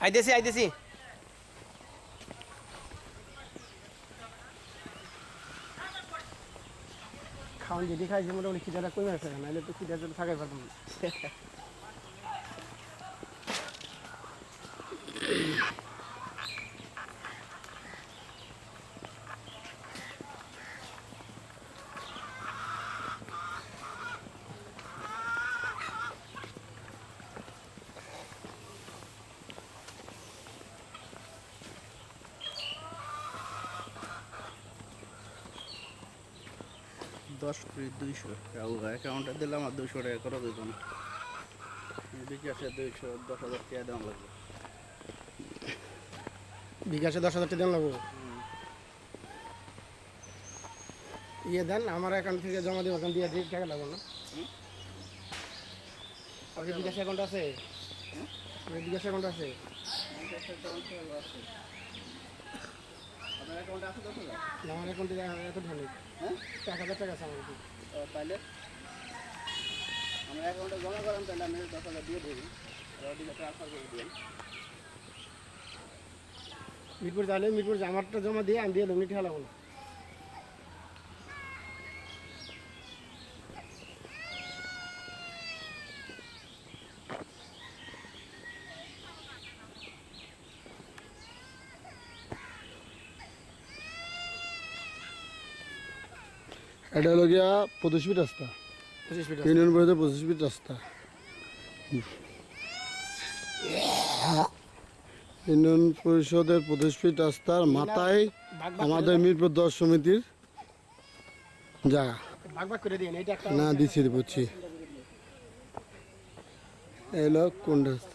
আইতেছি খাওয়ান যেটি খাইছে মোটামুটি খিদাটা কমে আছে, নাহলে তো খিদা তো থাকাই পারতাম না। 10 করে 200 অ্যাকাউন্টে দিলাম আর 200 টাকা করে দিত না, বিকাশে 210,000 টাকা দেওয়া লাগবে। বিকাশে 10,000 টাকা দেন লাগবো। ইয়ে দেন আমার অ্যাকাউন্ট থেকে জমা দিব, এখন দিয়ে দিয়ে টাকা লাগবে না। আপনার বিকাশ অ্যাকাউন্ট আছে? আপনার বিকাশ অ্যাকাউন্ট আছে? আপনার অ্যাকাউন্টে আছে 10,000? না, আমার অ্যাকাউন্টে এত ঢালি। হ্যাঁ, 1,000 টাকা আছে আমার। তাহলে আমার অ্যাকাউন্টে জমা করেন, তাহলে আমি 10,000 দিয়ে দেবো, ওদিকে ট্রান্সফার করে দিন। মিরপুর যাইলে মিরপুর আমারটা জমা দিয়ে আমি দিয়ে দেবো, মিঠে লাগবো না। এটা হলো গিয়া 25 ফিট রাস্তা, 25 ফিট ইউনিয়ন পরিষদের 25 ফিট রাস্তা। ইউনিয়ন পরিষদের 25 ফিট রাস্তার মাথায় আমাদের মিরপুর 10 সমিতির জায়গা। না দিচ্ছি বুঝছি, এলো কোন রাস্তা।